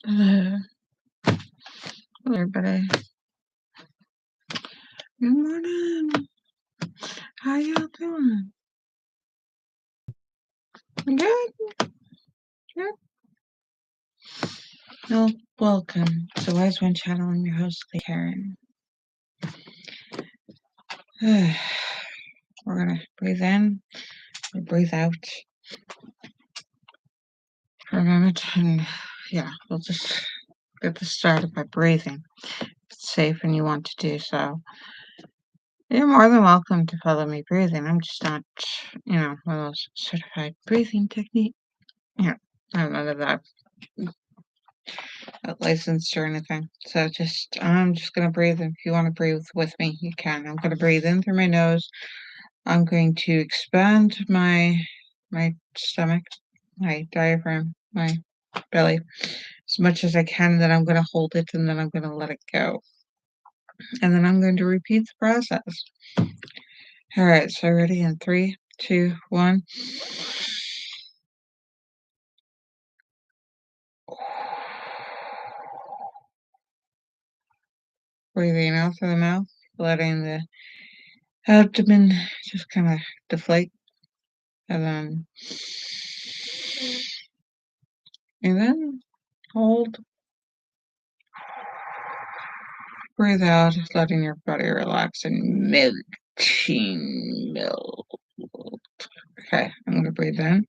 Hello, everybody. Good morning. How y'all doing? Good. Good. Well, welcome to Wise One Channel. I'm your host, Caren. We're gonna breathe in and breathe out for a moment, and we'll just get this started by breathing. If it's safe and you want to do so, you're more than welcome to follow me breathing. I'm just not, one of those certified breathing technique. Yeah, I have none of that. Not licensed or anything. So I'm just gonna breathe. And if you want to breathe with me, you can. I'm gonna breathe in through my nose. I'm going to expand my stomach, my diaphragm, my belly as much as I can. Then I'm gonna hold it, and then I'm gonna let it go, and then I'm going to repeat the process. All right. So ready in 3, 2, 1. Breathing out through the mouth, letting the abdomen just kind of deflate, and then hold. Breathe out, letting your body relax and melting. Melt. Okay, I'm going to breathe in.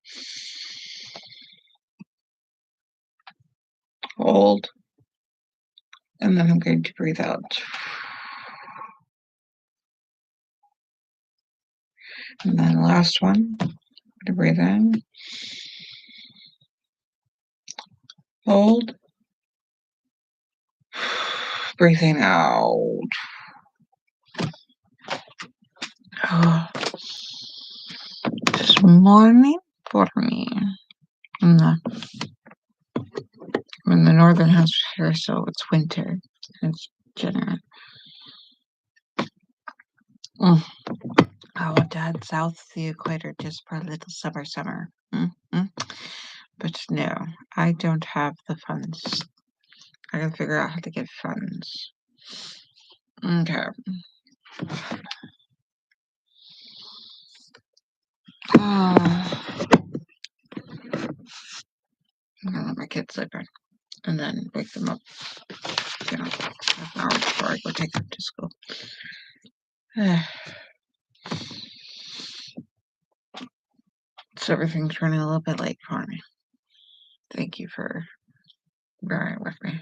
Hold. And then I'm going to breathe out. And then last one. I'm going to breathe in. Hold. Breathing out. Oh, this morning for me. I'm in the northern hemisphere, so it's winter. It's January. Oh, down south of the equator, just for a little summer. But no, I don't have the funds. I gotta figure out how to get funds. Okay. I'm gonna let my kids sleep in and then wake them up, half an hour before I go take them to school. So everything's running a little bit late for me. Thank you for bearing with me.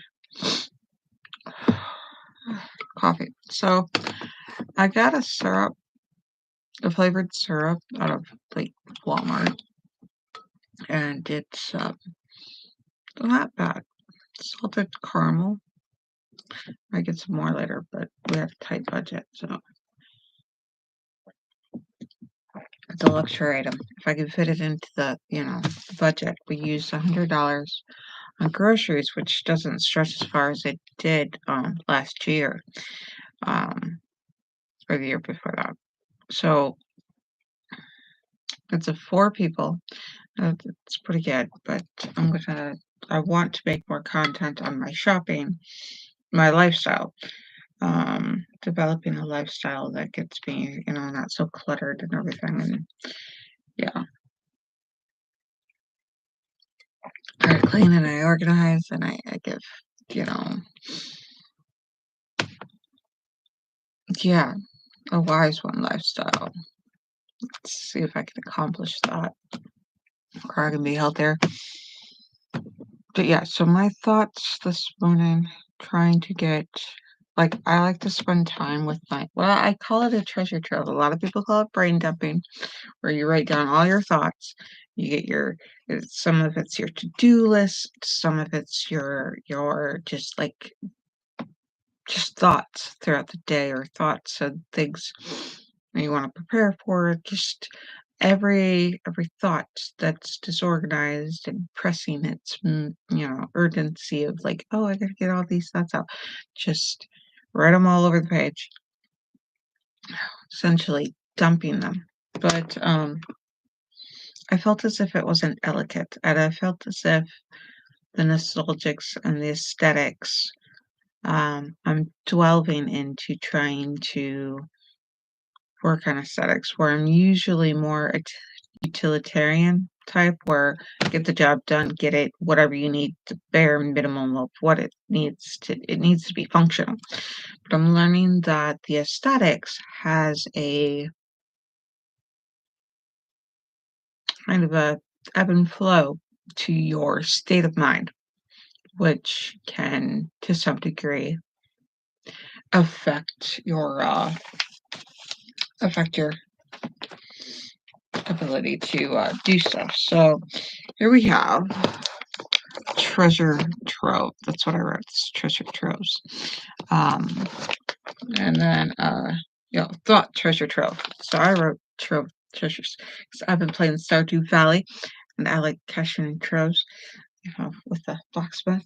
Coffee. So I got a flavored syrup out of Walmart, and it's not bad. Salted caramel. I get some more later, but we have a tight budget, so it's a luxury item. If I could fit it into the budget, we used $100 on groceries, which doesn't stretch as far as it did last year, or the year before that. So it's a 4 people. It's pretty good, but I want to make more content on my shopping, my lifestyle. Developing a lifestyle that gets me, not so cluttered and everything. And I clean and I organize and I give, a wise one lifestyle. Let's see if I can accomplish that, or I can be healthier. But so my thoughts this morning, trying to get, I like to spend time with I call it a treasure trove. A lot of people call it brain dumping, where you write down all your thoughts. You get some of it's your to-do list, some of it's your just thoughts throughout the day, or thoughts and things you want to prepare for. Just every thought that's disorganized and pressing its urgency of oh, I gotta get all these thoughts out. Just write them all over the page, essentially dumping them. But I felt as if it wasn't delicate, and I felt as if the nostalgics and the aesthetics. I'm delving into trying to work on aesthetics where I'm usually more utilitarian type, where get the job done, get it, whatever you need, the bare minimum of what it needs to be functional. But I'm learning that the aesthetics has a kind of a ebb and flow to your state of mind, which can, to some degree, affect your ability to do stuff. So here we have treasure trove. That's what I wrote. It's treasure troves. Um, and then thought treasure trove. So I wrote trove treasures because I've been playing Stardew Valley, and I like caching troves, with the blacksmith.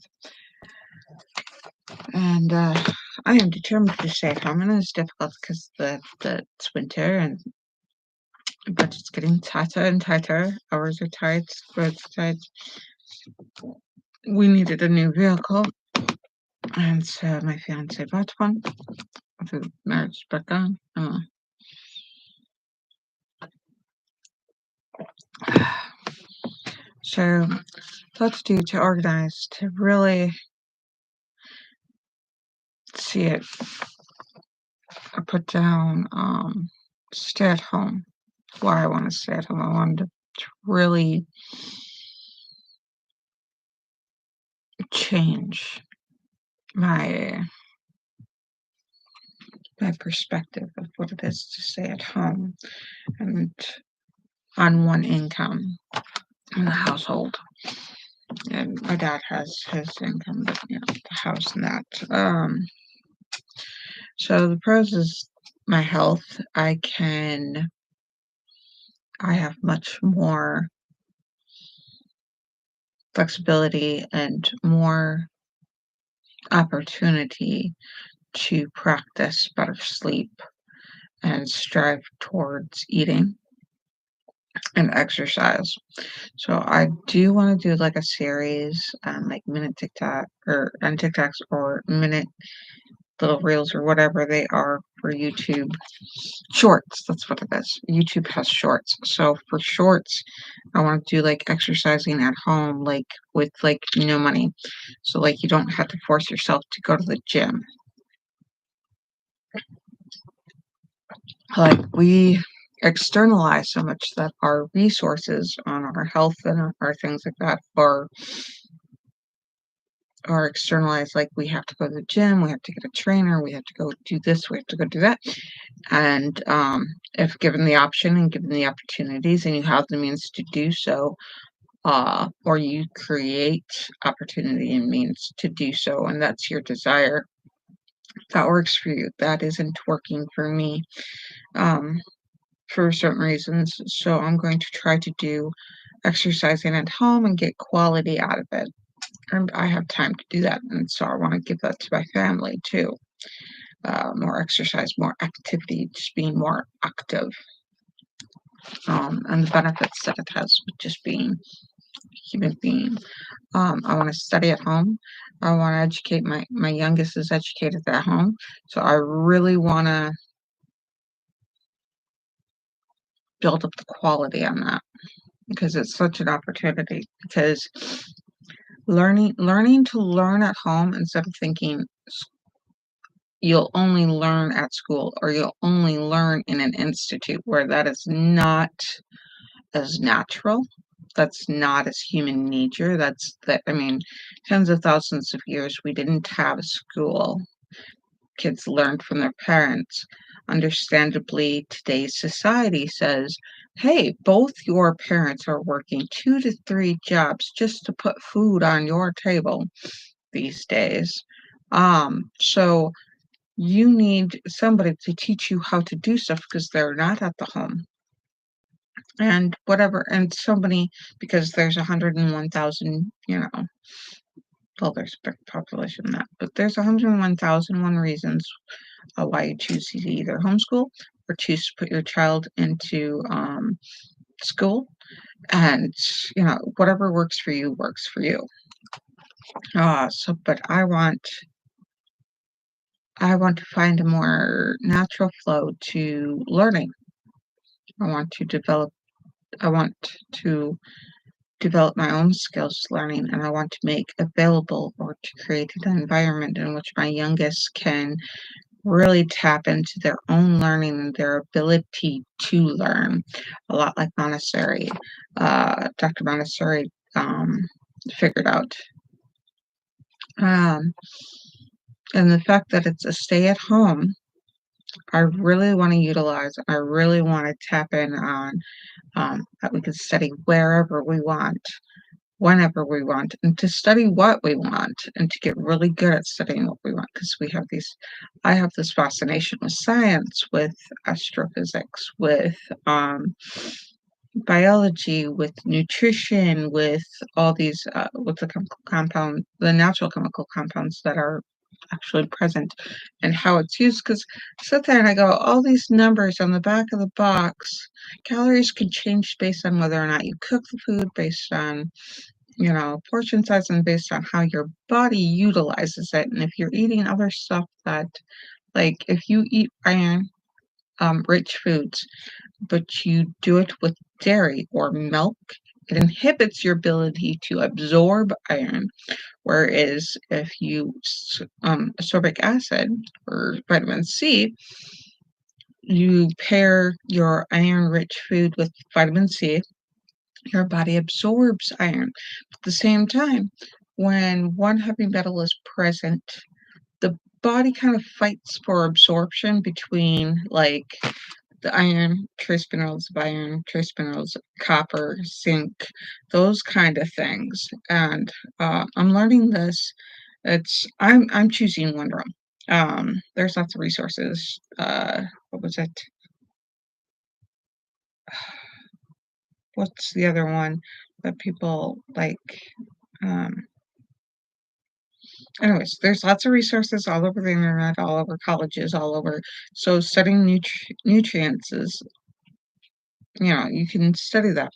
And I am determined to stay at home, and it's difficult because it's winter and the budget's getting tighter and tighter. Hours are tight, roads are tight. We needed a new vehicle, and so my fiance bought one. The marriage back on. So let's do to organize to really see it. I put down stay at home. Why I want to stay at home. I wanted to really change my perspective of what it is to stay at home and on one income in the household. And my dad has his income, but the house and that. So the pros is my health. I have much more flexibility and more opportunity to practice better sleep and strive towards eating and exercise. So I do want to do like a series on like minute TikTok or on TikToks or minute little reels or whatever they are for YouTube shorts. That's what it is. YouTube has shorts. So for shorts, I want to do like exercising at home, like with like no money. So like you don't have to force yourself to go to the gym. Like we externalize so much that our resources on our health and our things like that are externalized. Like we have to go to the gym, we have to get a trainer, we have to go do this, we have to go do that. And if given the option and given the opportunities and you have the means to do so, or you create opportunity and means to do so, and that's your desire, that works for you. That isn't working for me. For certain reasons. So I'm going to try to do exercising at home and get quality out of it. And I have time to do that. And so I want to give that to my family too. More exercise, more activity, just being more active. And the benefits that it has with just being a human being. I want to study at home. I want to educate my youngest is educated at home. So I really want to build up the quality on that because it's such an opportunity because learning to learn at home instead of thinking you'll only learn at school or you'll only learn in an institute where that is not as natural. That's not as human nature. I mean, tens of thousands of years we didn't have a school. Kids learned from their parents. Understandably, today's society says, hey, both your parents are working 2 to 3 jobs just to put food on your table these days. So you need somebody to teach you how to do stuff because they're not at the home. And whatever, and somebody, because there's 101,000, well, there's a big population in that, but there's 101,001 reasons why you choose to either homeschool or choose to put your child into school. And, whatever works for you works for you. But I want to find a more natural flow to learning. I want to develop I want to develop my own skills learning, and I want to make available or to create an environment in which my youngest can really tap into their own learning and their ability to learn, a lot like Montessori. Dr. Montessori figured out. Um, and the fact that it's a stay at home, I really want to utilize, I really want to tap in on that we can study wherever we want, whenever we want, and to study what we want, and to get really good at studying what we want, because I have this fascination with science, with astrophysics, with biology, with nutrition, with all these, with the natural chemical compounds that are actually present and how it's used. Because I sit there and I go, all these numbers on the back of the box, calories can change based on whether or not you cook the food, based on, portion size, and based on how your body utilizes it. And if you're eating other stuff that, like, if you eat iron rich foods, but you do it with dairy or milk, it inhibits your ability to absorb iron. Whereas if you ascorbic acid or vitamin C, you pair your iron-rich food with vitamin C, your body absorbs iron. At the same time, when one heavy metal is present, the body kind of fights for absorption between, like, the iron, trace minerals of iron, trace minerals of copper, zinc, those kind of things. And I'm learning this. I'm choosing one room. There's lots of resources. What was it? What's the other one that people like? Um, Anyways, there's lots of resources all over the internet, all over colleges, all over. So studying nutrients is, you can study that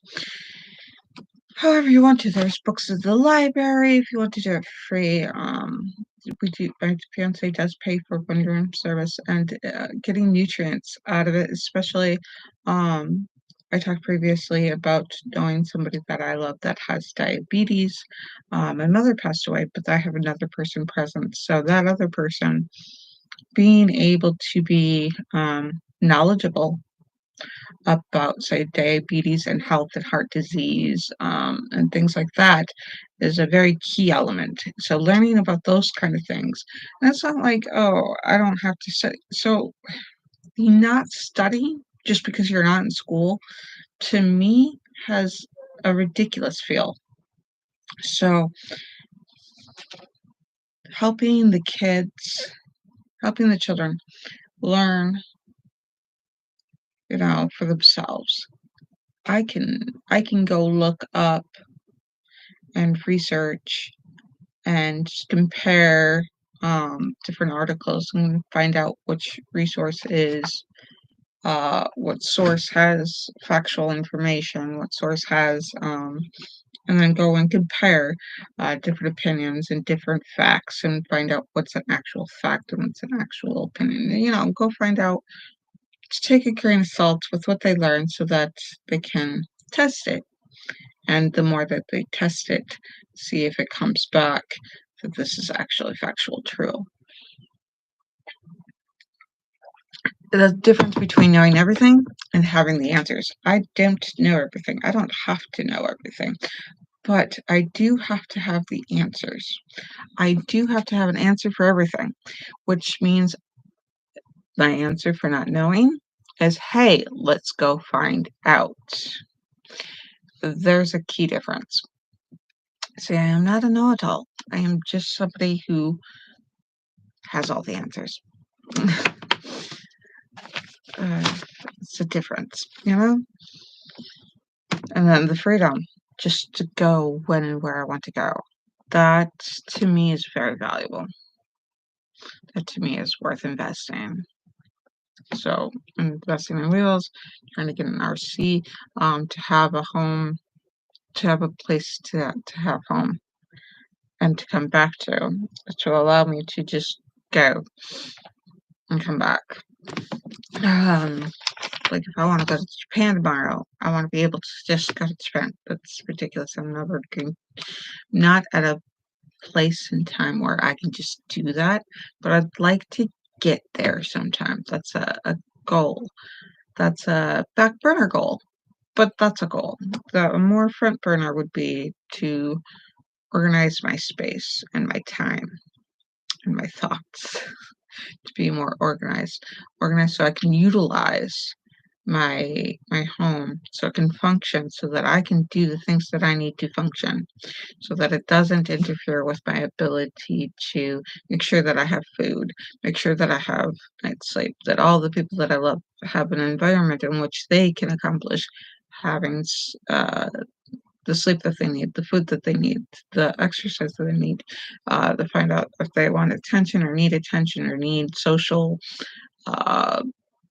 however you want to. There's books at the library if you want to do it free. My fiance does pay for one room service, and getting nutrients out of it, especially. I talked previously about knowing somebody that I love that has diabetes. My mother passed away, but I have another person present. So that other person being able to be knowledgeable about, say, diabetes and health and heart disease, and things like that is a very key element. So learning about those kind of things. And it's not like, oh, I don't have to study. So not studying just because you're not in school, to me, has a ridiculous feel. So helping the kids, helping the children learn, for themselves. I can go look up and research and compare different articles and find out which resource is what source has factual information, what source has and then go and compare different opinions and different facts and find out what's an actual fact and what's an actual opinion. Go find out, to take a grain of salt with what they learn so that they can test it. And the more that they test it, see if it comes back that this is actually factual true. The difference between knowing everything and having the answers. I don't know everything. I don't have to know everything, but I do have to have the answers. I do have to have an answer for everything, which means my answer for not knowing is, hey, let's go find out. There's a key difference. See, I am not a know-it-all. I am just somebody who has all the answers. It's a difference, And then the freedom just to go when and where I want to go. That to me is very valuable. That to me is worth investing. So investing in wheels, trying to get an RC, to have a home, to have a place to have home. and to come back to allow me to just go and come back. Like if I want to go to Japan tomorrow, I want to be able to just go to Japan. That's ridiculous. I'm never going, not at a place and time where I can just do that, but I'd like to get there sometime. That's a goal. That's a back burner goal, but that's a goal. The more front burner would be to organize my space and my time and my thoughts to be more organized so I can utilize my home so it can function so that I can do the things that I need to function so that it doesn't interfere with my ability to make sure that I have food, make sure that I have night's sleep, that all the people that I love have an environment in which they can accomplish having the sleep that they need, the food that they need, the exercise that they need, to find out if they want attention or need uh,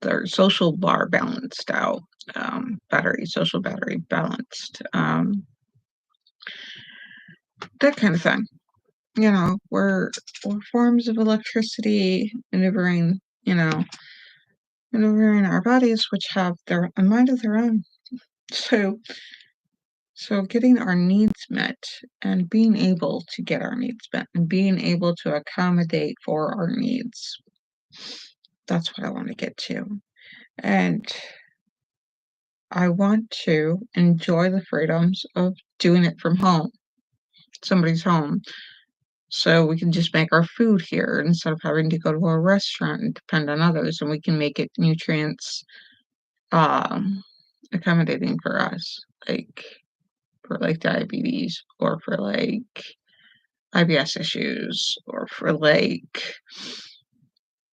their social bar balanced out, social battery balanced, that kind of thing. You know, we're forms of electricity maneuvering our bodies, which have a mind of their own. So, so getting our needs met and being able to get our needs met and being able to accommodate for our needs, that's what I want to get to. And I want to enjoy the freedoms of doing it from home, somebody's home. So we can just make our food here instead of having to go to a restaurant and depend on others, and we can make it nutrients um accommodating for us, like for like diabetes or for like IBS issues or for like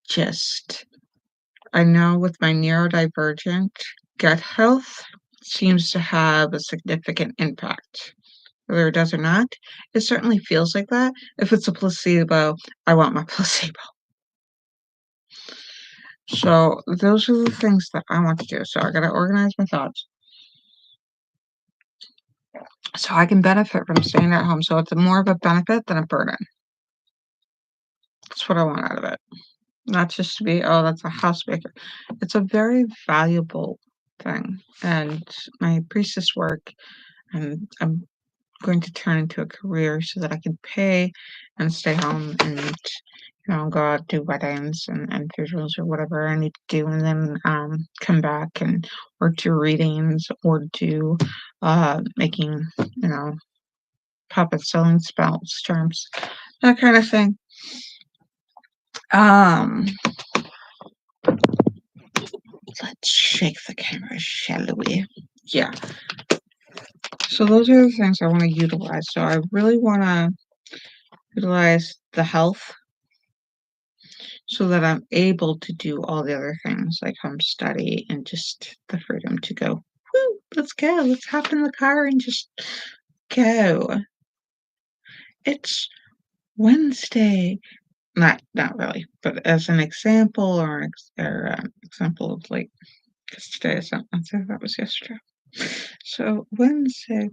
just I know with my neurodivergent gut health seems to have a significant impact. Whether it does or not, it certainly feels like that. If it's a placebo, I want my placebo. So those are the things that I want to do. So I gotta organize my thoughts so I can benefit from staying at home. So it's more of a benefit than a burden. That's what I want out of it. Not just to be, oh, that's a housemaker. It's a very valuable thing. And my priestess work, and I'm going to turn into a career so that I can pay and stay home and go out, do weddings and funerals or whatever I need to do, and then come back and or do readings or do making, puppets, selling spells, charms, that kind of thing. Um, let's shake the camera, shall we? Yeah. So those are the things I want to utilize. So I really want to utilize the health so that I'm able to do all the other things like home study and just the freedom to go, woo, let's go, let's hop in the car and just go. It's Wednesday. Not really, but as an example example of like, because today is not Wednesday, that was yesterday. So Wednesday,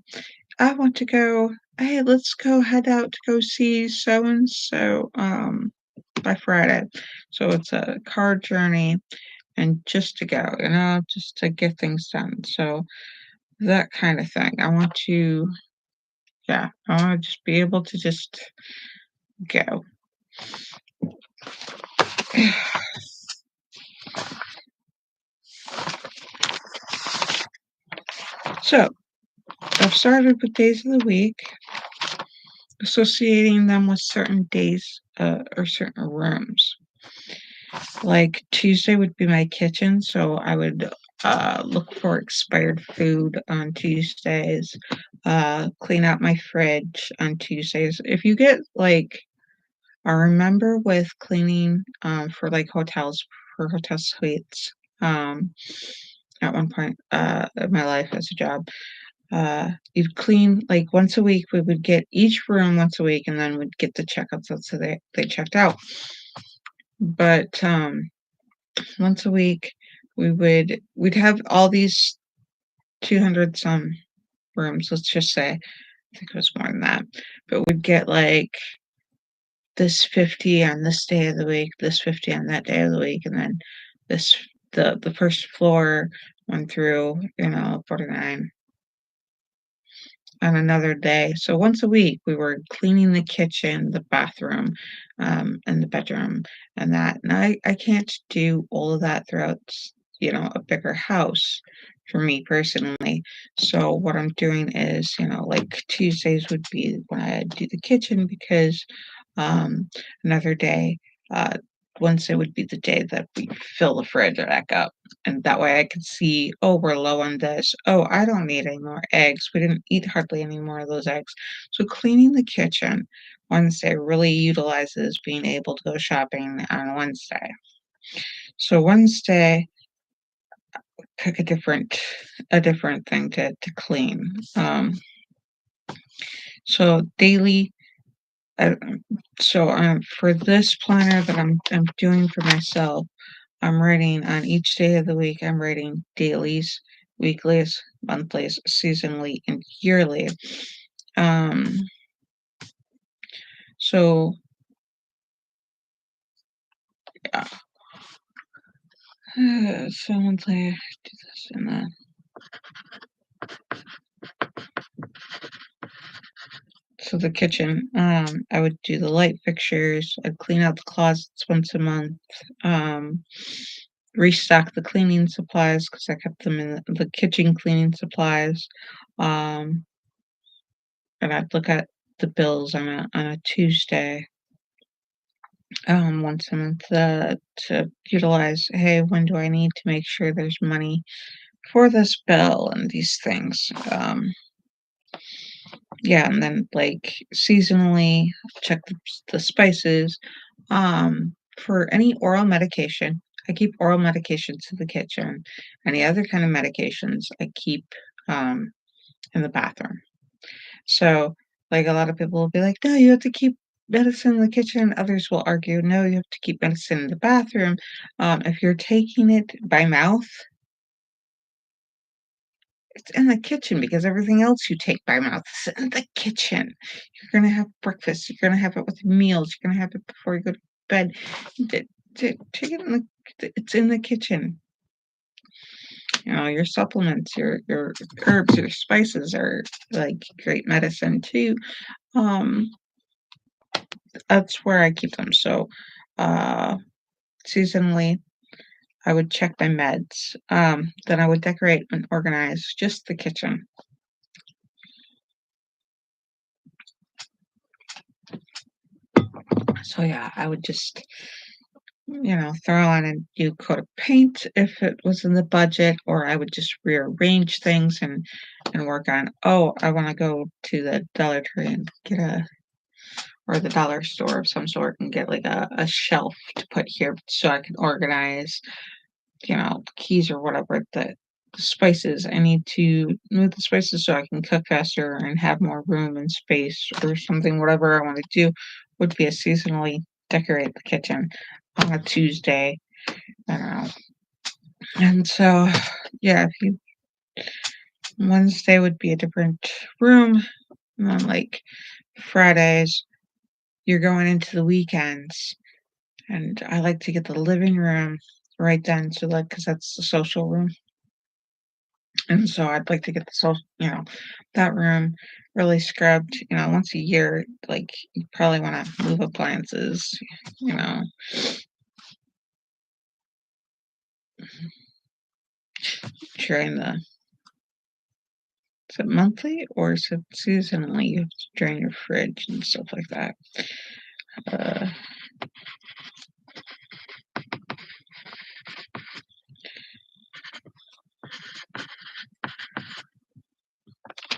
I want to go, hey, let's go head out to go see so and so by Friday. So it's a car journey and just to go, just to get things done. So that kind of thing. I want to just be able to just go. So I've started with days of the week, associating them with certain days or certain rooms. Like Tuesday would be my kitchen, so I would look for expired food on Tuesdays, clean out my fridge on Tuesdays. If you get like, I remember with cleaning for like for hotel suites, at one point in my life as a job, you'd clean like once a week. We would get each room once a week, and then we'd get the checkouts out so they checked out. But once a week, we'd have all these 200 some rooms, let's just say, think it was more than that, but we'd get, like, this 50 on this day of the week, this 50 on that day of the week, and then this the first floor went through, 49 on another day. So once a week, we were cleaning the kitchen, the bathroom, and the bedroom, and that. And I can't do all of that throughout, a bigger house for me personally. So what I'm doing is, like Tuesdays would be when I do the kitchen because um, another day, uh, Wednesday would be the day that we fill the fridge back up. And that way I could see, oh, we're low on this. Oh, I don't need any more eggs. We didn't eat hardly any more of those eggs. So cleaning the kitchen Wednesday really utilizes being able to go shopping on Wednesday. So Wednesday, pick a different thing to clean. So daily. Uh, for this planner that I'm doing for myself, I'm writing on each day of the week. I'm writing dailies, weeklies, monthlies, seasonally, and yearly. Um, so yeah, so monthly, do this and that. So the kitchen, I would do the light fixtures. I'd clean out the closets once a month. Um, Restock the cleaning supplies because I kept them in the kitchen cleaning supplies. Um, and I'd look at the bills on a Tuesday, once a month, to utilize, hey, when do I need to make sure there's money for this bill and these things. Yeah, and then like seasonally check the spices. For any oral medication, I keep oral medications in the kitchen. Any other kind of medications I keep um in the bathroom. So, like, a lot of people will be like, "No, you have to keep medicine in the kitchen." Others will argue, "No, you have to keep medicine in the bathroom." If you're taking it by mouth, it's in the kitchen because everything else you take by mouth is in the kitchen. You're gonna have breakfast. You're gonna have it with meals. You're gonna have it before you go to bed. Take it in it's in the kitchen. Your supplements, your herbs, your spices are like great medicine too. Um, That's where I keep them. So, uh, seasonally, I would check my meds. Then I would decorate and organize just the kitchen. So yeah, I would just, throw on a new coat of paint if it was in the budget, or I would just rearrange things and work on, oh, I want to go to the Dollar Tree and get or the dollar store of some sort and get like a shelf to put here so I can organize keys or whatever, the spices. I need to move the spices so I can cook faster and have more room and space or something, whatever I want to do would be a seasonally decorate the kitchen on a Tuesday. I don't know. And so, yeah, if you Wednesday would be a different room. And then like Fridays, you're going into the weekends. And I like to get the living room right then. So like, cause that's the social room. And so I'd like to get that room really scrubbed, once a year. Like you probably want to move appliances, you know, during is it monthly or is it seasonally? You have to drain your fridge and stuff like that. Uh,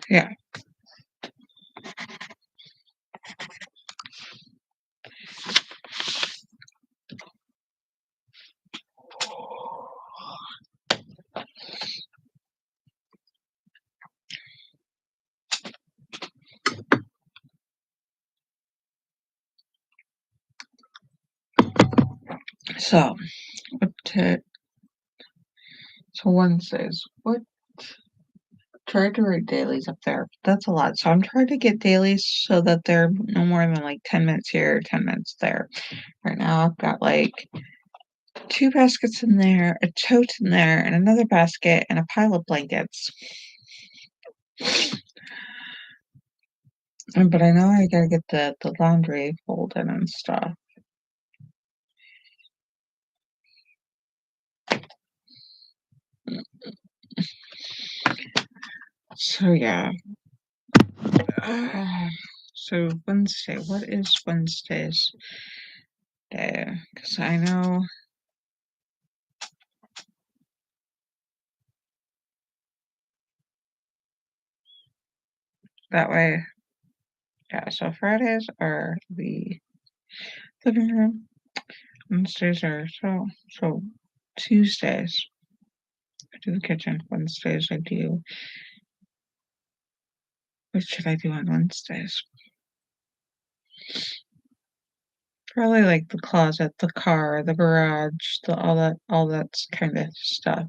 yeah. So what to, so one says, what tried to write dailies up there. That's a lot. So I'm trying to get dailies so that they're no more than like 10 minutes here, 10 minutes there. Right now I've got like 2 baskets in there, a tote in there, and another basket, and a pile of blankets. But I know I gotta get the laundry folded and stuff. So yeah. So Wednesday, what is Wednesday's day? Because I know that way. Yeah, so Fridays are the living room. Wednesdays are so Tuesdays I do the kitchen. Wednesdays I do. What should I do on Wednesdays? Probably like the closet, the car, the garage, all that kind of stuff.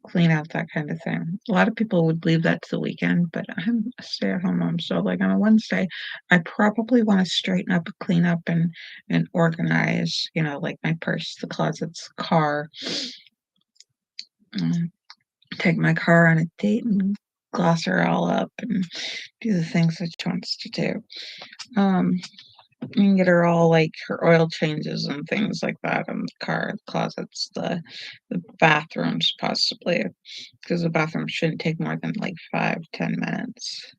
Clean out that kind of thing. A lot of people would leave that to the weekend, but I'm a stay-at-home mom, so like on a Wednesday, I probably want to straighten up, clean up, and organize. Like my purse, the closets, the car. Take my car on a date and gloss her all up and do the things that she wants to do. And get her all like her oil changes and things like that in the car, the closets, the bathrooms possibly, because the bathroom shouldn't take more than like 5-10 minutes.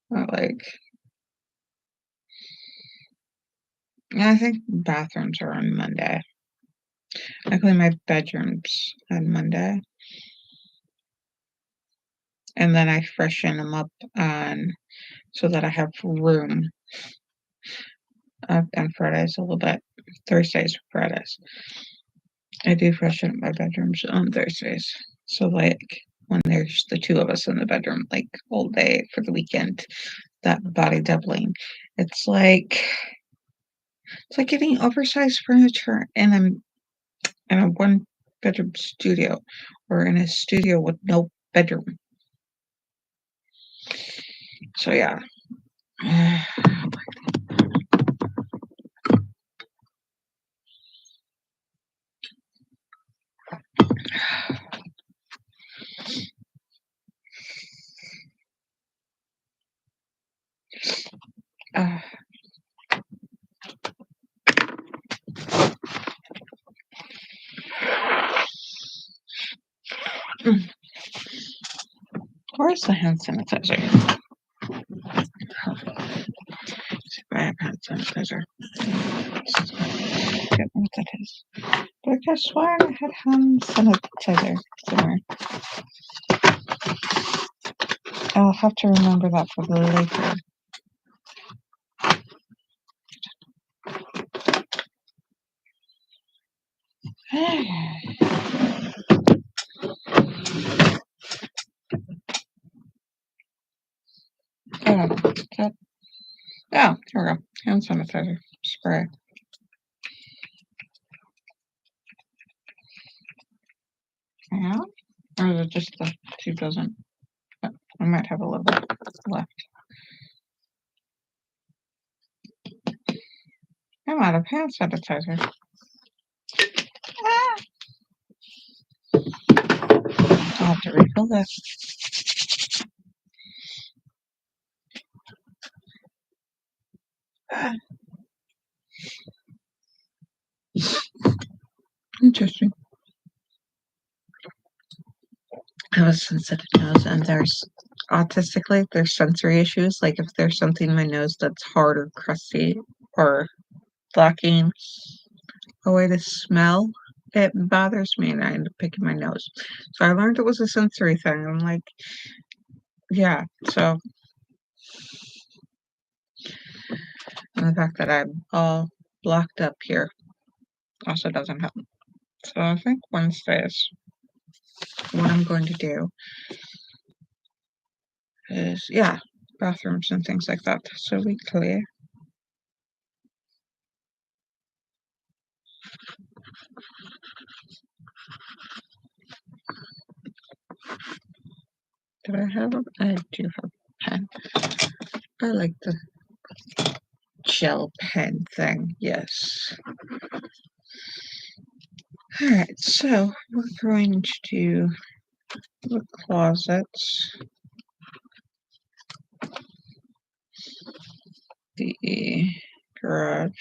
Like, yeah, I think bathrooms are on Monday. I clean my bedrooms on Monday, and then I freshen them up on so that I have room on Fridays a little bit. Thursdays, Fridays. I do freshen up my bedrooms on Thursdays. So like when there's the two of us in the bedroom, like all day for the weekend, that body doubling. It's like getting oversized furniture in a one bedroom studio or in a studio with no bedroom. So yeah. Uh, where's the hand sanitizer? See if I have hand sanitizer. Get what that is. But I could swear I had hand sanitizer somewhere. I'll have to remember that for the later. Oh, here we go. Hand sanitizer spray. Yeah? Or is it just the 2 dozen? I might have a little bit left. I'm out of hand sanitizer. Ah! I'll have to refill this. Interesting. I have a sensitive nose, and there's autistically, there's sensory issues. Like if there's something in my nose that's hard or crusty or blocking a way to smell, it bothers me, and I end up picking my nose. So I learned it was a sensory thing. I'm like, yeah. So, and the fact that I'm all blocked up here also doesn't help. So I think Wednesdays, what I'm going to do is, yeah, bathrooms and things like that. So we clear. Did I have a? I do have a pen. I like the gel pen thing. Yes. All right. So we're going to do the closets, the garage.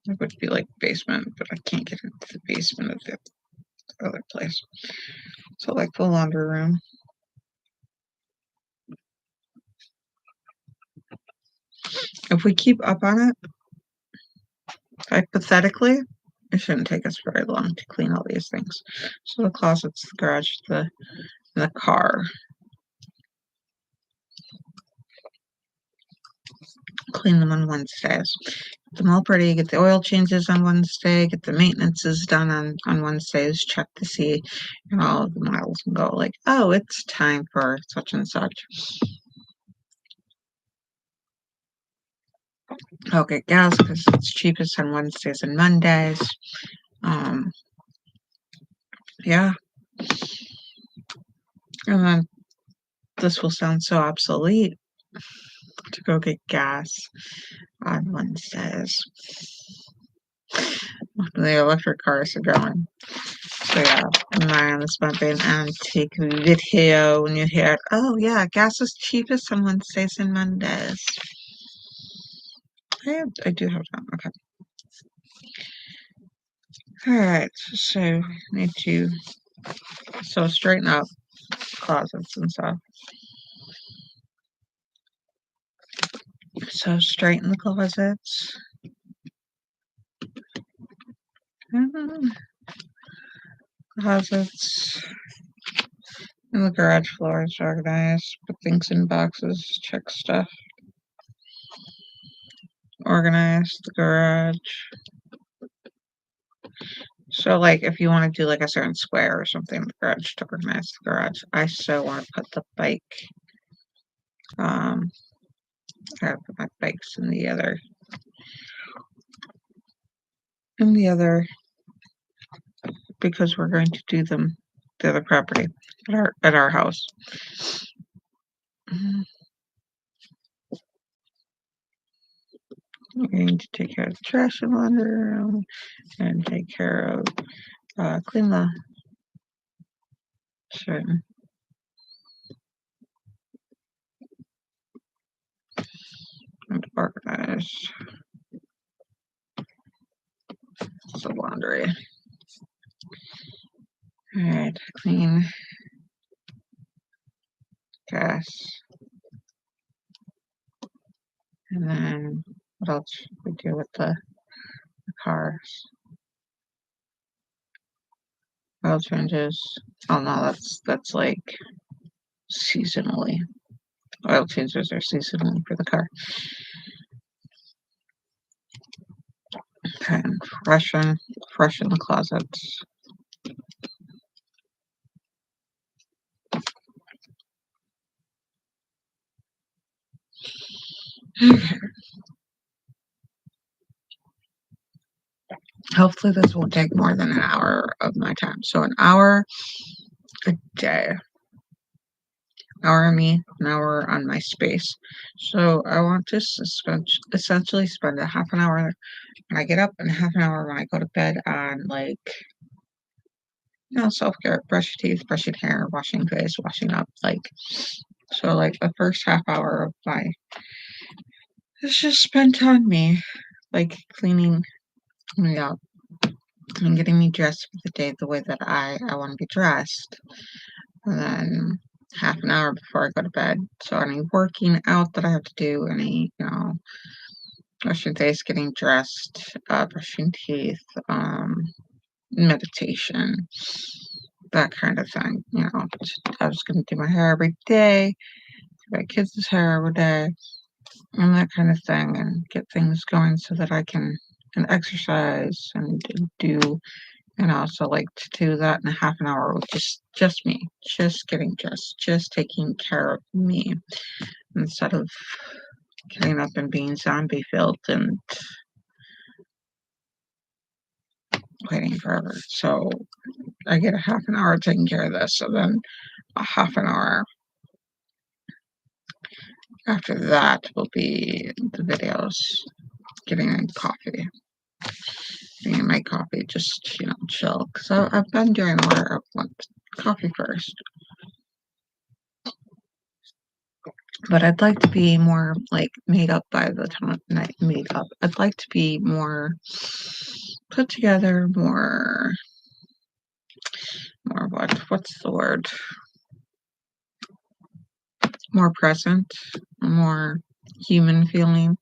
It would be like basement, but I can't get into the basement of the other place. So like the laundry room. If we keep up on it, hypothetically, it shouldn't take us very long to clean all these things. So the closets, the garage, the car. Clean them on Wednesdays. Get them all pretty, get the oil changes on Wednesday, get the maintenances done on Wednesdays, check to see, all the miles and go like, oh, it's time for such and such. I'll get gas because it's cheapest on Wednesdays and Mondays. Yeah. And then this will sound so obsolete to go get gas on Wednesdays. The electric cars are going. So yeah, man, this might be an antique video when you hear, oh yeah, gas is cheapest on Wednesdays and Mondays. I do have that. Okay. All right. So need to straighten up closets and stuff. So straighten the closets. Closets. And the garage floor is organized. Put things in boxes. Check stuff. Organize the garage. So, like, if you want to do like a certain square or something in the garage to organize the garage, I so want to put the bike. I gotta put my bikes in the other. Because we're going to do them the other property at our house. We're going to take care of the trash and laundry room and take care of clean the certain and organize the laundry. Alright, clean gas. And then what else should we do with the cars? Oil changes. Oh no, that's like seasonally. Oil changes are seasonally for the car. Okay, and freshen the closets. Hopefully this won't take more than an hour of my time. So an hour a day. Hour on me, an hour on my space. So I want to essentially spend a half an hour when I get up and half an hour when I go to bed on like, self-care, brush your teeth, brush your hair, washing face, washing up. Like, so like the first half hour of my is just spent on me, like cleaning me up and getting me dressed for the day the way that I want to be dressed. And then half an hour before I go to bed. So any working out that I have to do, any, brushing face, getting dressed, brushing teeth, meditation, that kind of thing. I was going to do my hair every day, do my kids' hair every day, and that kind of thing, and get things going so that I can exercise and do. And I also like to do that in a half an hour with just me, just getting dressed, just taking care of me instead of getting up and being zombie filled and waiting forever. So I get a half an hour taking care of this. So then a half an hour after that will be the videos, getting in coffee. Getting my coffee, just, chill. Because I've been doing more of coffee first. But I'd like to be more, like, made up by the time not made up. I'd like to be more put together, more what's the word? More present, more human feeling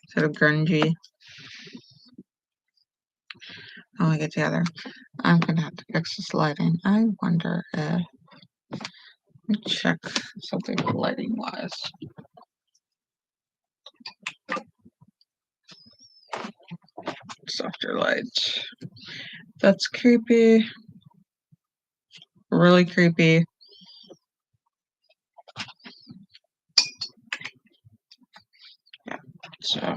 instead of grungy. When we get together, I'm gonna have to fix this lighting. I wonder if let me check something lighting wise. Softer lights. That's creepy. Really creepy. Yeah. So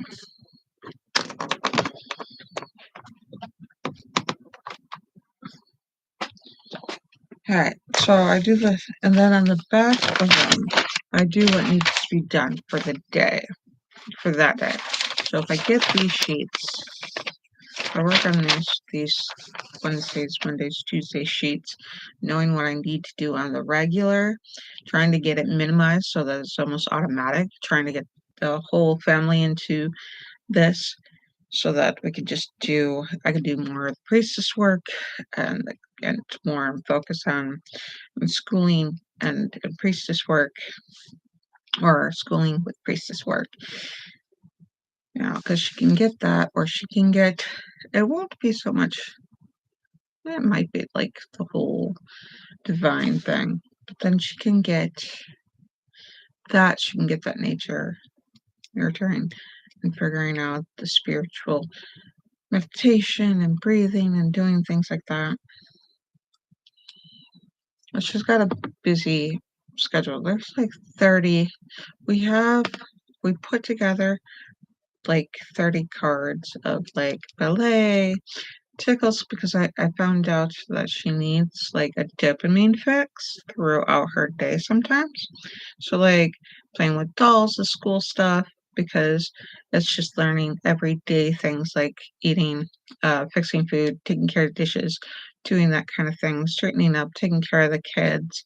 alright, so I do this, and then on the back of them, I do what needs to be done for the day, for that day. So if I get these sheets, I work on these Wednesdays, Mondays, Tuesday sheets, knowing what I need to do on the regular, trying to get it minimized so that it's almost automatic, trying to get the whole family into this so that we could I could do more of the priestess work and more focus on schooling and priestess work, or schooling with priestess work, because she can get that, or she can get, it won't be so much, it might be like the whole divine thing, but then she can get that nature nurturing and figuring out the spiritual meditation and breathing and doing things like that. She's got a busy schedule. There's like 30. We put together like 30 cards of like ballet, tickles, because I found out that she needs like a dopamine fix throughout her day sometimes. So like playing with dolls, the school stuff, because it's just learning everyday things like eating, fixing food, taking care of dishes, doing that kind of thing, straightening up, taking care of the kids,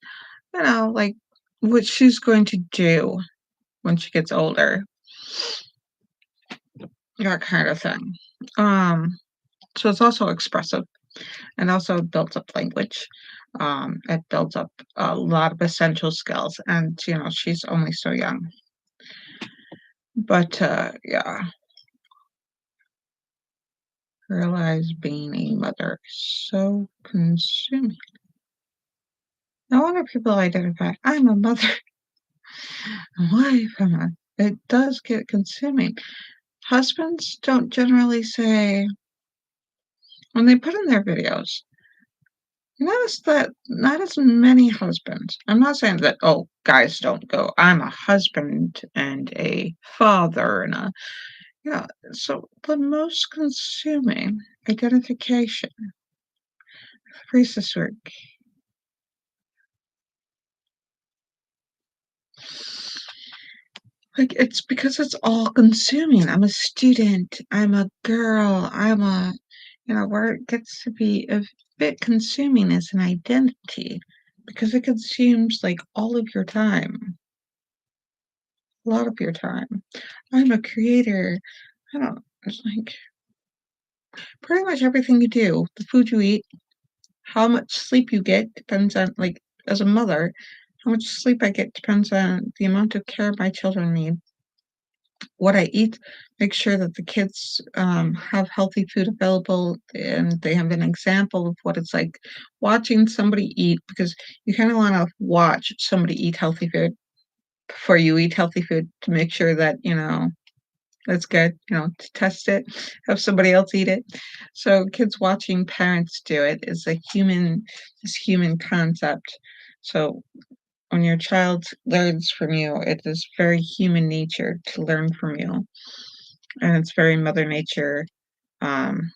like what she's going to do when she gets older, that kind of thing. So it's also expressive and also builds up language. It builds up a lot of essential skills, and she's only so young. But yeah, realize being a mother is so consuming. No wonder people identify, I'm a mother, a wife, it does get consuming. Husbands don't generally say, when they put in their videos, notice that not as many husbands. I'm not saying that, oh, guys don't go, I'm a husband and a father and yeah. So the most consuming identification, priestess work. Like, it's because it's all consuming. I'm a student, I'm a girl, where it gets to be a bit consuming as an identity because it consumes like all of your time, a lot of your time. I'm a creator. I don't It's like pretty much everything you do, the food you eat, how much sleep you get depends on, like, as a mother, how much sleep I get depends on the amount of care my children need. What I eat, make sure that the kids have healthy food available and they have an example of what it's like watching somebody eat, because you kind of want to watch somebody eat healthy food before you eat healthy food to make sure that, that's good, to test it, have somebody else eat it. So kids watching parents do it is this human concept. So when your child learns from you, it is very human nature to learn from you. And it's very Mother Nature. Um,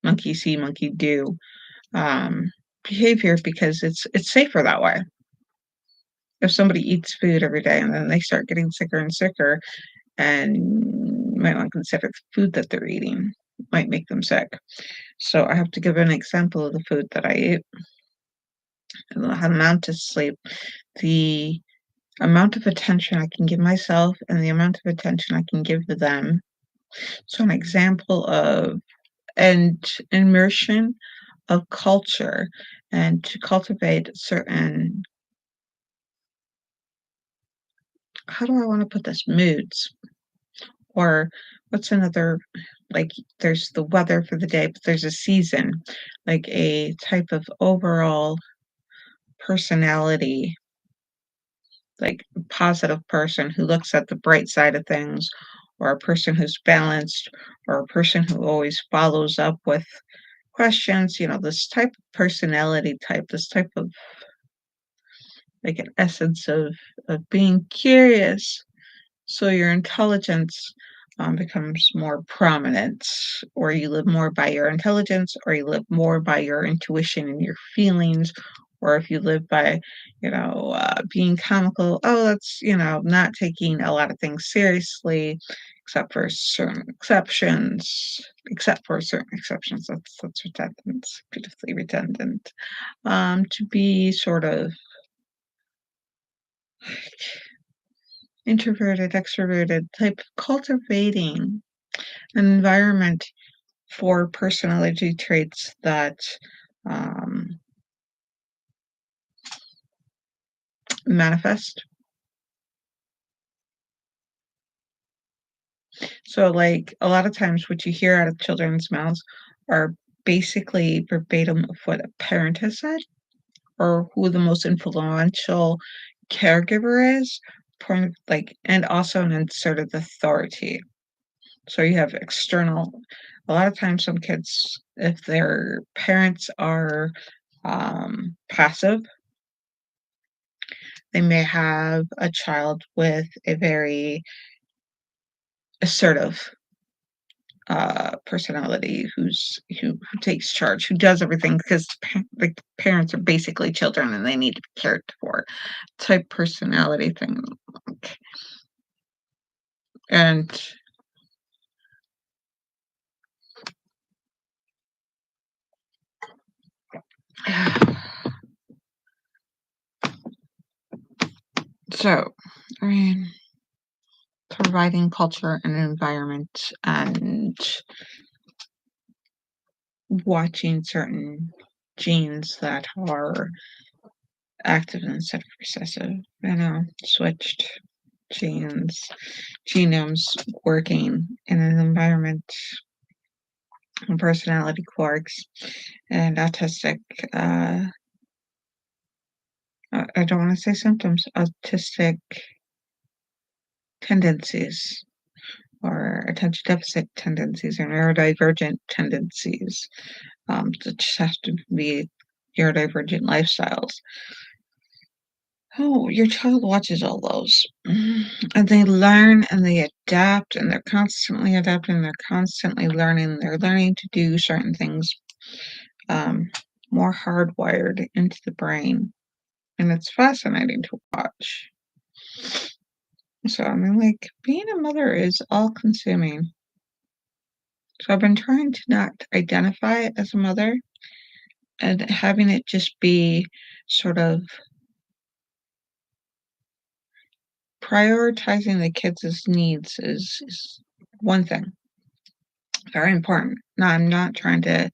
monkey see, monkey do behavior because it's safer that way. If somebody eats food every day and then they start getting sicker and sicker, and you might not consider the food that they're eating might make them sick. So I have to give an example of the food that I eat and the amount of sleep, the amount of attention I can give myself, and the amount of attention I can give to them. So an example of and immersion of culture and to cultivate certain, how do I want to put this, moods, or what's another, like there's the weather for the day, but there's a season, like a type of overall personality, like a positive person who looks at the bright side of things, or a person who's balanced, or a person who always follows up with questions, this type of personality type, this type of, like, an essence of being curious. So your intelligence becomes more prominent, or you live more by your intelligence, or you live more by your intuition and your feelings, or if you live by, being comical, oh, that's, not taking a lot of things seriously, except for certain exceptions, that's redundant, beautifully redundant, to be sort of introverted, extroverted, type cultivating an environment for personality traits that um, manifest. So, like, a lot of times what you hear out of children's mouths are basically verbatim of what a parent has said or who the most influential caregiver is, and also an assertive authority. So you have external, a lot of times some kids, if their parents are passive, they may have a child with a very assertive personality who takes charge, who does everything because the parents are basically children and they need to be cared for, type personality thing. And so, I mean, providing culture and environment and watching certain genes that are active instead of recessive, switched genes, genomes working in an environment, and personality quirks, and autistic, uh, I don't want to say symptoms, autistic tendencies, or attention deficit tendencies, or neurodivergent tendencies, that just have to be neurodivergent lifestyles. Oh, your child watches all those. And they learn and they adapt and they're constantly adapting, they're constantly learning, they're learning to do certain things um, more hardwired into the brain. And it's fascinating to watch. So, I mean, like, being a mother is all consuming. So, I've been trying to not identify as a mother and having it just be sort of prioritizing the kids' needs is one thing, very important. No, I'm not trying to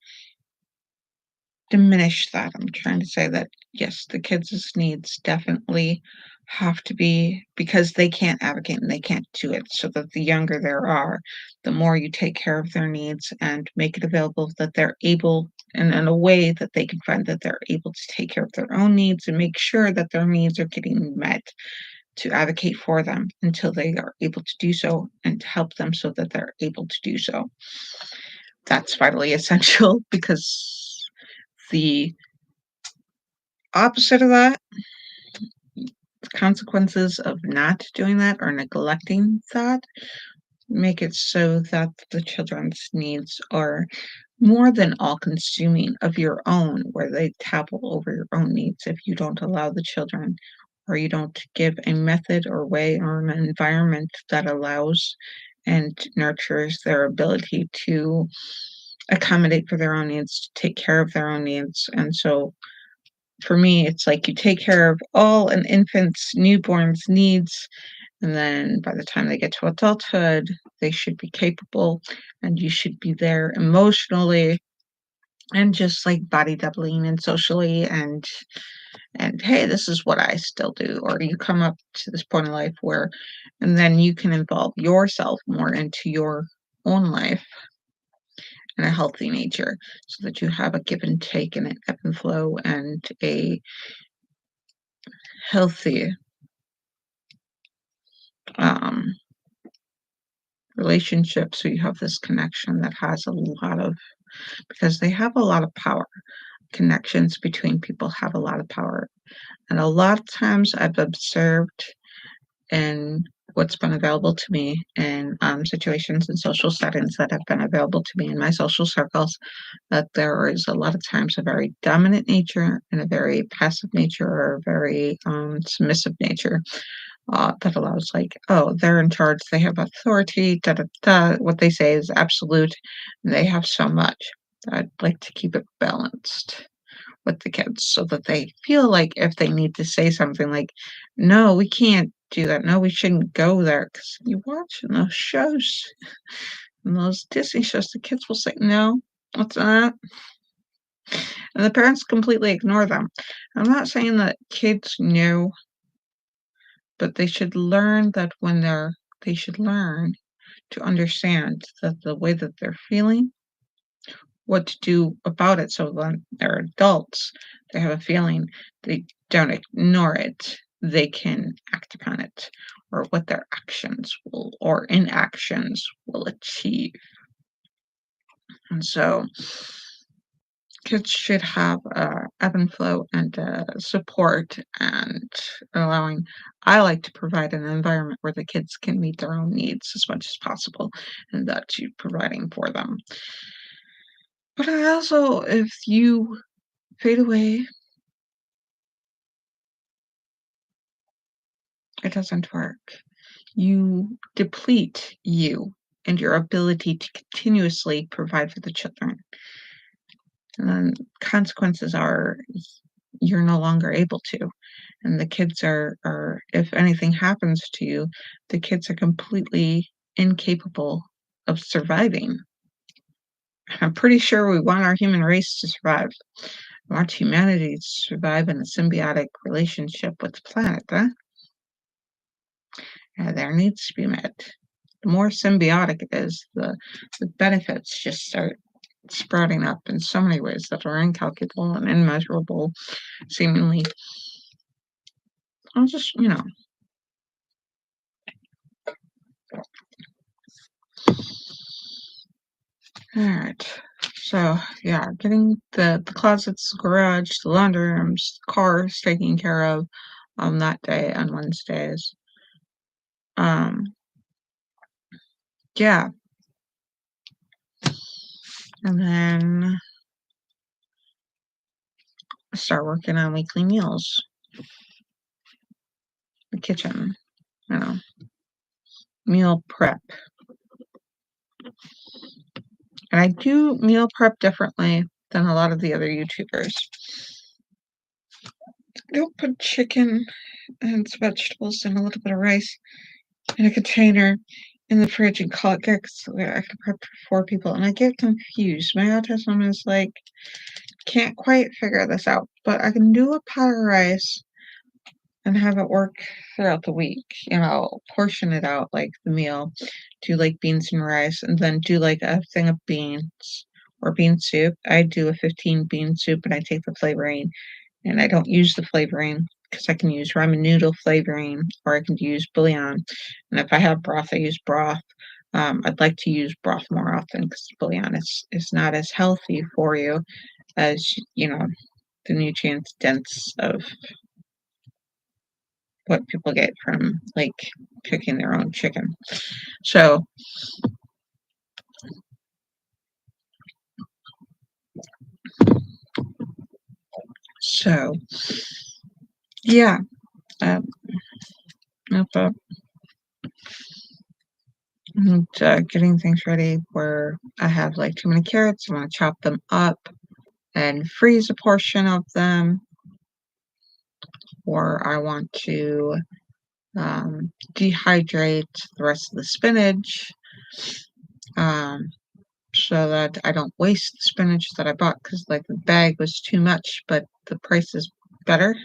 diminish that. I'm trying to say that, yes, the kids' needs definitely have to be, because they can't advocate and they can't do it, so that the younger they are, the more you take care of their needs and make it available that they're able, and in a way that they can find that they're able to take care of their own needs and make sure that their needs are getting met, to advocate for them until they are able to do so and to help them so that they're able to do so. That's vitally essential because the opposite of that, the consequences of not doing that or neglecting that, make it so that the children's needs are more than all-consuming of your own, where they topple over your own needs if you don't allow the children or you don't give a method or way or an environment that allows and nurtures their ability to accommodate for their own needs, to take care of their own needs. And so for me, it's like you take care of all an infant's, newborn's needs, and then by the time they get to adulthood, they should be capable and you should be there emotionally and just like body doubling and socially and hey, this is what I still do. Or you come up to this point in life where and then you can involve yourself more into your own life in a healthy nature so that you have a give and take and an ebb and flow and a healthy um relationship, so you have this connection that has a lot of because they have a lot of power. Connections between people have a lot of power. And a lot of times I've observed in what's been available to me in situations and social settings that have been available to me in my social circles, that there is a lot of times a very dominant nature and a very passive nature or a very submissive nature that allows like, oh, they're in charge, they have authority, da da da. What they say is absolute, and they have so much. I'd like to keep it balanced with the kids so that they feel like if they need to say something like, no, we can't do that. No, we shouldn't go there. Because you watch in those shows, in those Disney shows, the kids will say, no, what's that? And the parents completely ignore them. I'm not saying that kids know, but they should learn that they should learn to understand that the way that they're feeling, what to do about it. So when they're adults, they have a feeling, they don't ignore it. They can act upon it, or what their actions will or inactions will achieve. And so kids should have ebb and flow and support and allowing. I like to provide an environment where the kids can meet their own needs as much as possible, and that you providing for them. But I also, if you fade away, it doesn't work. You deplete you and your ability to continuously provide for the children. And then consequences are you're no longer able to. And the kids are if anything happens to you, the kids are completely incapable of surviving. I'm pretty sure we want our human race to survive. We want humanity to survive in a symbiotic relationship with the planet, huh? Their needs to be met. The more symbiotic it is, the benefits just start sprouting up in so many ways that are incalculable and immeasurable, seemingly. I'll just, all right. So yeah, getting the closets, the garage, the laundry rooms, the cars taken care of on that day on Wednesdays. Um, yeah, and then I start working on weekly meals, the kitchen, you know, meal prep. And I do meal prep differently than a lot of the other YouTubers. I don't put chicken and vegetables and a little bit of rice in a container in the fridge and call it good because I can prep for 4 people. And I get confused. My autism is like, can't quite figure this out. But I can do a pot of rice and have it work throughout the week. Portion it out like the meal, do like beans and rice, and then do like a thing of beans or bean soup. I do a 15 bean soup and I take the flavoring and I don't use the flavoring because I can use ramen noodle flavoring or I can use bouillon. And if I have broth, I use broth. I'd like to use broth more often because bouillon is not as healthy for you as, the nutrients dense of what people get from like cooking their own chicken. So So, yeah, uh, not bad. And getting things ready where I have like too many carrots, I want to chop them up and freeze a portion of them, or I want to dehydrate the rest of the spinach um, so that I don't waste the spinach that I bought because like the bag was too much, but the price is better.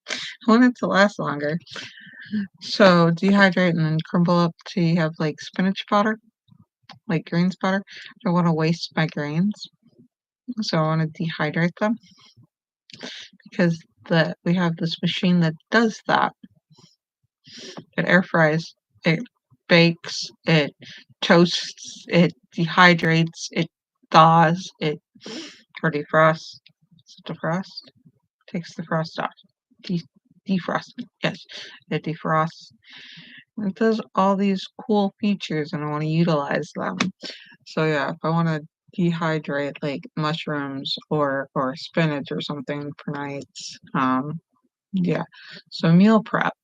I want it to last longer. So dehydrate and then crumble up till you have like spinach powder, like greens powder. I don't want to waste my grains, so I want to dehydrate them because we have this machine that does that. It air fries, it bakes, it toasts, it dehydrates, it thaws, it or defrosts. Is it defrost? Takes the frost off. Defrost. Yes, it defrosts. It does all these cool features, and I want to utilize them. So yeah, if I want to dehydrate like mushrooms or spinach or something for nights, yeah. So meal prep.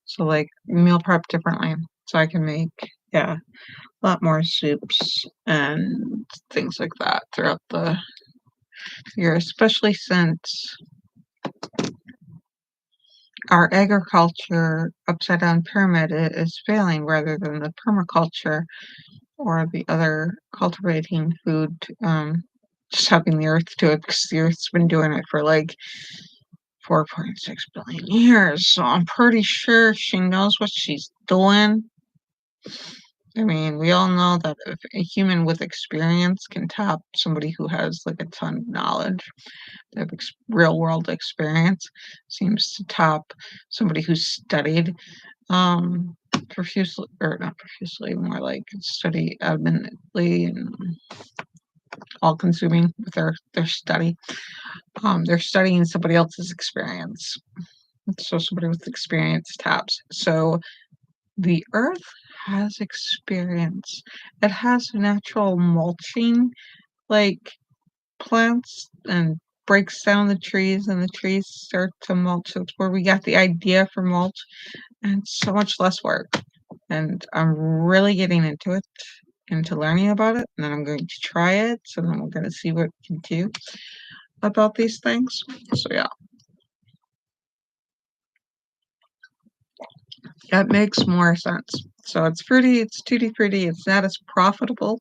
So like meal prep differently. So I can make yeah a lot more soups and things like that throughout the year, especially since our agriculture upside down pyramid is failing rather than the permaculture or the other cultivating food, just helping the earth do it because the earth's been doing it for like 4.6 billion years. So I'm pretty sure she knows what she's doing. I mean, we all know that if a human with experience can top somebody who has like a ton of knowledge, they have real world experience, seems to top somebody who's studied profusely, or not profusely, more like study adamantly and all consuming with their study. They're studying somebody else's experience. So somebody with experience taps. So the earth has experience. It has natural mulching, like plants, and breaks down the trees, and the trees start to mulch. That's where we got the idea for mulch, and it's so much less work. And I'm really getting into learning about it, and then I'm going to try it. So then we're going to see what we can do about these things. So yeah, that makes more sense. So it's fruity, it's tutti frutti, it's not as profitable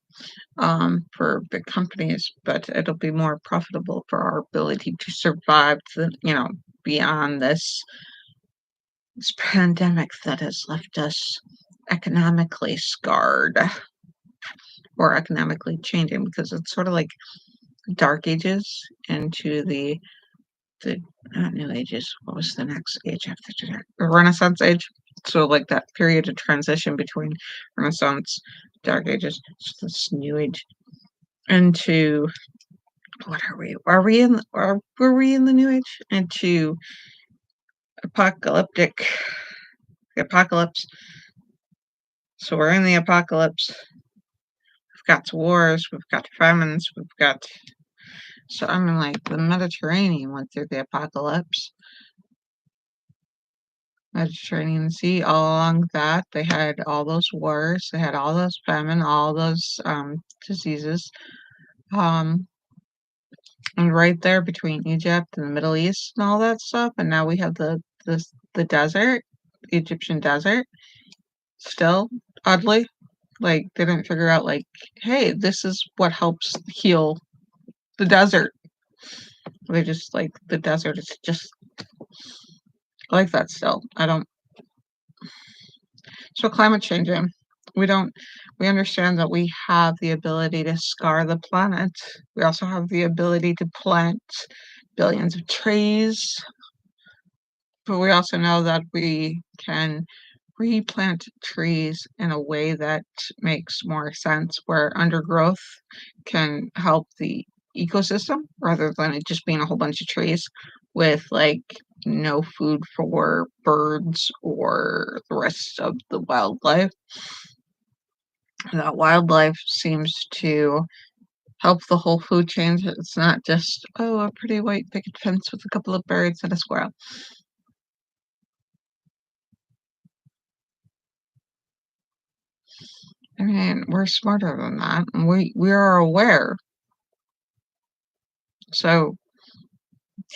for big companies, but it'll be more profitable for our ability to survive beyond this pandemic that has left us economically scarred or economically changing because it's sort of like dark ages into the new ages. What was the next age after the Renaissance age? So like that period of transition between Renaissance, Dark Ages, so this new age into what are we? Are we in or were we in the new age? Into apocalyptic the apocalypse. So we're in the apocalypse. We've got wars, we've got famines, we've got so I mean like the Mediterranean went through the apocalypse. Mediterranean Sea, all along that, they had all those wars, they had all those famine, all those diseases. Um, and right there between Egypt and the Middle East and all that stuff, and now we have the desert, the Egyptian desert, still oddly. Like they didn't figure out like, hey, this is what helps heal the desert. They just like the desert is just like that still. I don't So climate changing. We don't we understand that we have the ability to scar the planet. We also have the ability to plant billions of trees, but we also know that we can replant trees in a way that makes more sense, where undergrowth can help the ecosystem rather than it just being a whole bunch of trees with like no food for birds or the rest of the wildlife. That wildlife seems to help the whole food chain. It's not just, oh, a pretty white picket fence with a couple of birds and a squirrel. I mean, we're smarter than that, and we are aware. So,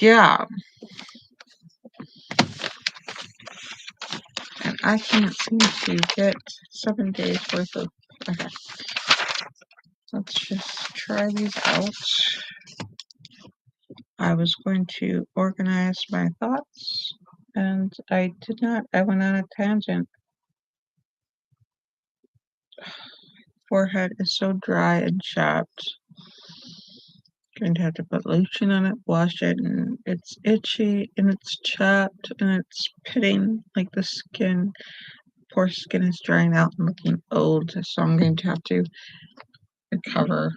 yeah, and I can't seem to get 7 days worth of. Okay, let's just try these out. I was going to organize my thoughts, and I did not. I went on a tangent. Forehead is so dry and chapped. Going to have to put lotion on it, wash it, and it's itchy and it's chapped and it's pitting like the skin. Poor skin is drying out and looking old, so I'm going to have to recover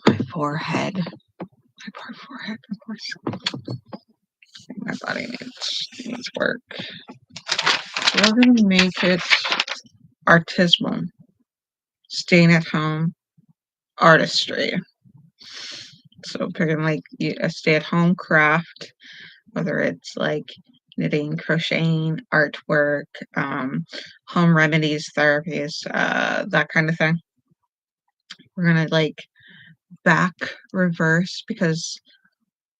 my forehead. My poor forehead, of course. My body needs work. So we're going to make it artisanal, staying at home artistry. So picking like a stay-at-home craft, whether it's like knitting, crocheting, artwork, home remedies, therapies, that kind of thing. We're gonna like back reverse because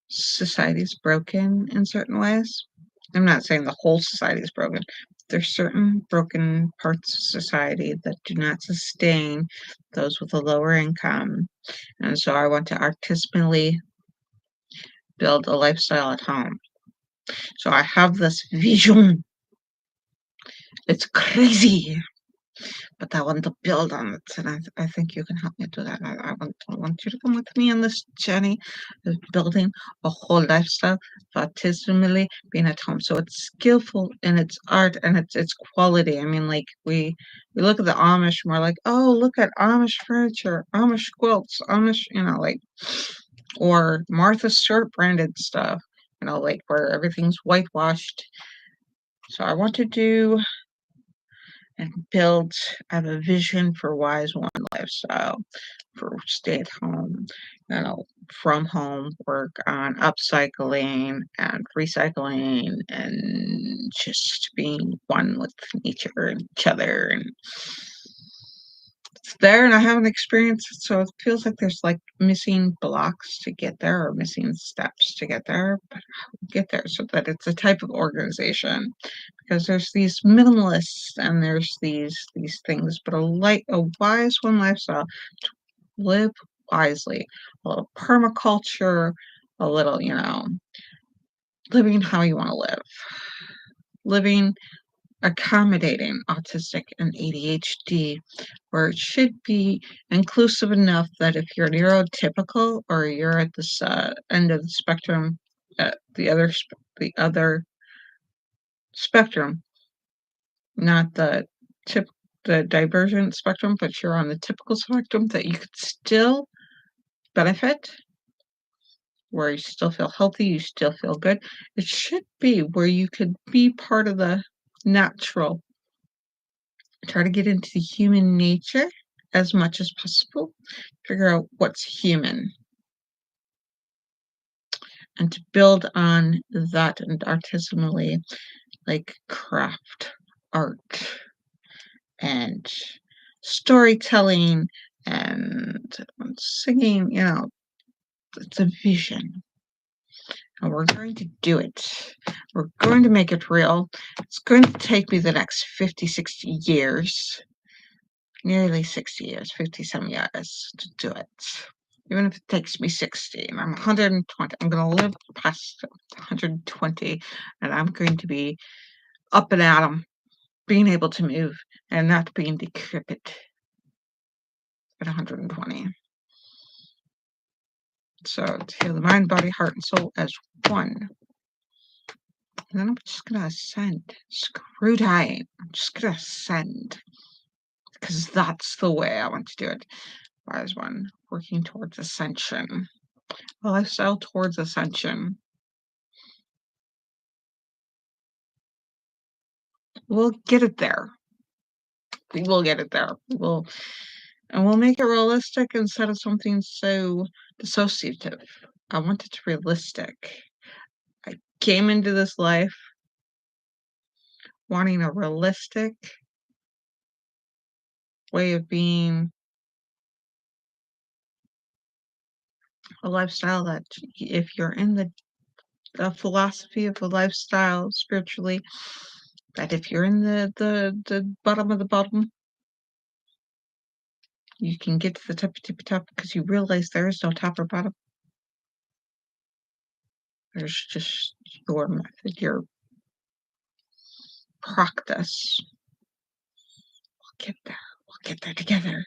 society's broken in certain ways. I'm not saying the whole society is broken. There's certain broken parts of society that do not sustain those with a lower income. And so I want to artistically build a lifestyle at home. So I have this vision. It's crazy, but I want to build on it, and I think you can help me do that. I want you to come with me on this journey of building a whole lifestyle of artisanally being at home. So it's skillful in its art and its quality. I mean, like we look at the Amish and we're like, oh, look at Amish furniture, Amish quilts, Amish, like, or Martha Stewart branded stuff, like where everything's whitewashed. So I want to do and build. I have a vision for Wise One lifestyle, for stay at home, from home work on upcycling and recycling and just being one with nature and each other. And it's there, and I haven't experienced it, so it feels like there's like missing blocks to get there or missing steps to get there, but I'll get there so that it's a type of organization, because there's these minimalists and there's these things, but a wise one lifestyle to live wisely, a little permaculture, a little, living how you want to live, living accommodating autistic and ADHD, where it should be inclusive enough that if you're neurotypical or you're at this end of the spectrum, the other spectrum, not the divergent spectrum, but you're on the typical spectrum, that you could still benefit, where you still feel healthy, you still feel good. It should be where you could be part of the natural. Try to get into human nature as much as possible. Figure out what's human and to build on that and artisanally, like craft, art, and storytelling and singing, it's a vision. And we're going to do it. We're going to make it real. It's going to take me the next 50, 60 years, nearly 60 years, 50 some years to do it. Even if it takes me 60 and I'm 120, I'm going to live past 120 and I'm going to be up and at 'em, being able to move and not being decrepit at 120. So to heal the mind, body, heart, and soul as one. And then I'm just going to ascend. Screw dying. I'm just going to ascend because that's the way I want to do it. Wise one, working towards ascension. A lifestyle towards ascension. We'll get it there. We will get it there. And we'll make it realistic instead of something so dissociative. I want it realistic. I came into this life wanting a realistic way of being, a lifestyle that if you're in the philosophy of a lifestyle spiritually, that if you're in the bottom of the bottom, you can get to the tippy top because you realize there is no top or bottom. There's just your method, your practice. We'll get there. We'll get there together.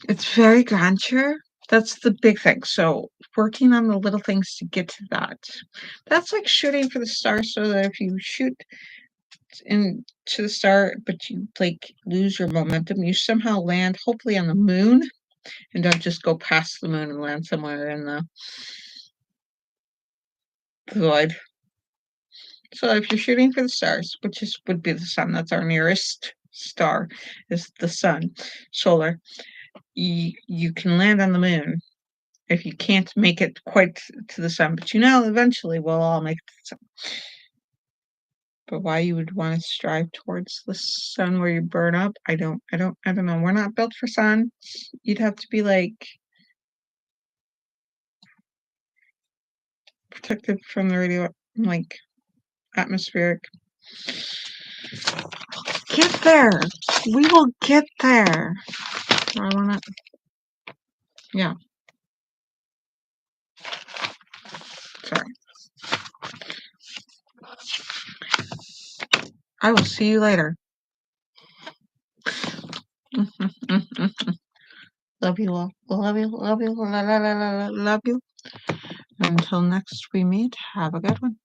It's very grandeur. That's the big thing. So working on the little things to get to that. That's like shooting for the stars, so that if you shoot into the star, but you like lose your momentum, you somehow land hopefully on the moon and don't just go past the moon and land somewhere in the void. So if you're shooting for the stars, which would be the sun, that's our nearest star, is the sun, solar. You can land on the moon if you can't make it quite to the sun, but eventually we'll all make it to the sun. But why you would want to strive towards the sun where you burn up, I don't know. We're not built for sun. You'd have to be like protected from the radio, like atmospheric. Get there. We will get there. I wanna. Yeah. Sorry. I will see you later. Love you all. Love you. Love you. Love you. Until next we meet, have a good one.